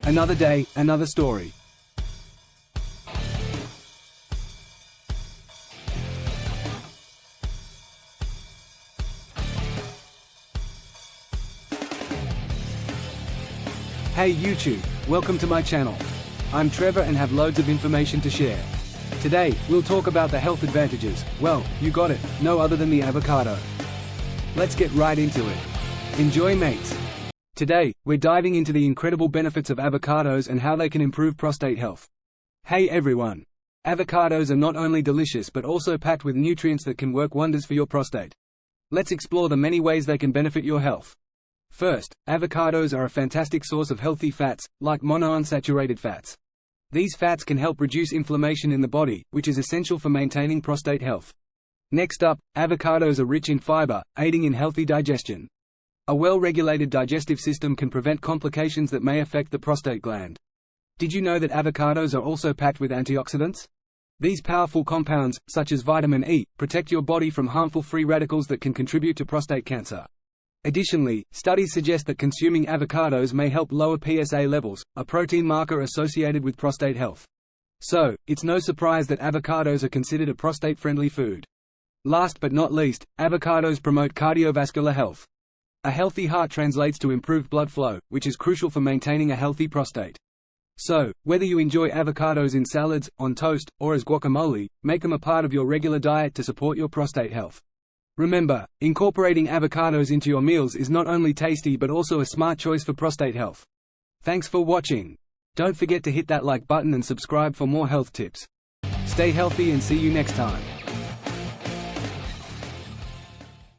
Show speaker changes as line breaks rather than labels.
Another day, another story. Hey YouTube, welcome to my channel. I'm Trevor and have loads of information to share. Today, we'll talk about the health advantages, well, you got it, no other than the avocado. Let's get right into it. Enjoy, mates. Today, we're diving into the incredible benefits of avocados and how they can improve prostate health. Hey everyone! Avocados are not only delicious but also packed with nutrients that can work wonders for your prostate. Let's explore the many ways they can benefit your health. First, avocados are a fantastic source of healthy fats, like monounsaturated fats. These fats can help reduce inflammation in the body, which is essential for maintaining prostate health. Next up, avocados are rich in fiber, aiding in healthy digestion. A well-regulated digestive system can prevent complications that may affect the prostate gland. Did you know that avocados are also packed with antioxidants? These powerful compounds, such as vitamin E, protect your body from harmful free radicals that can contribute to prostate cancer. Additionally, studies suggest that consuming avocados may help lower PSA levels, a protein marker associated with prostate health. So, it's no surprise that avocados are considered a prostate-friendly food. Last but not least, avocados promote cardiovascular health. A healthy heart translates to improved blood flow, which is crucial for maintaining a healthy prostate. So, whether you enjoy avocados in salads, on toast, or as guacamole, make them a part of your regular diet to support your prostate health. Remember, incorporating avocados into your meals is not only tasty but also a smart choice for prostate health. Thanks for watching. Don't forget to hit that like button and subscribe for more health tips. Stay healthy and see you next time.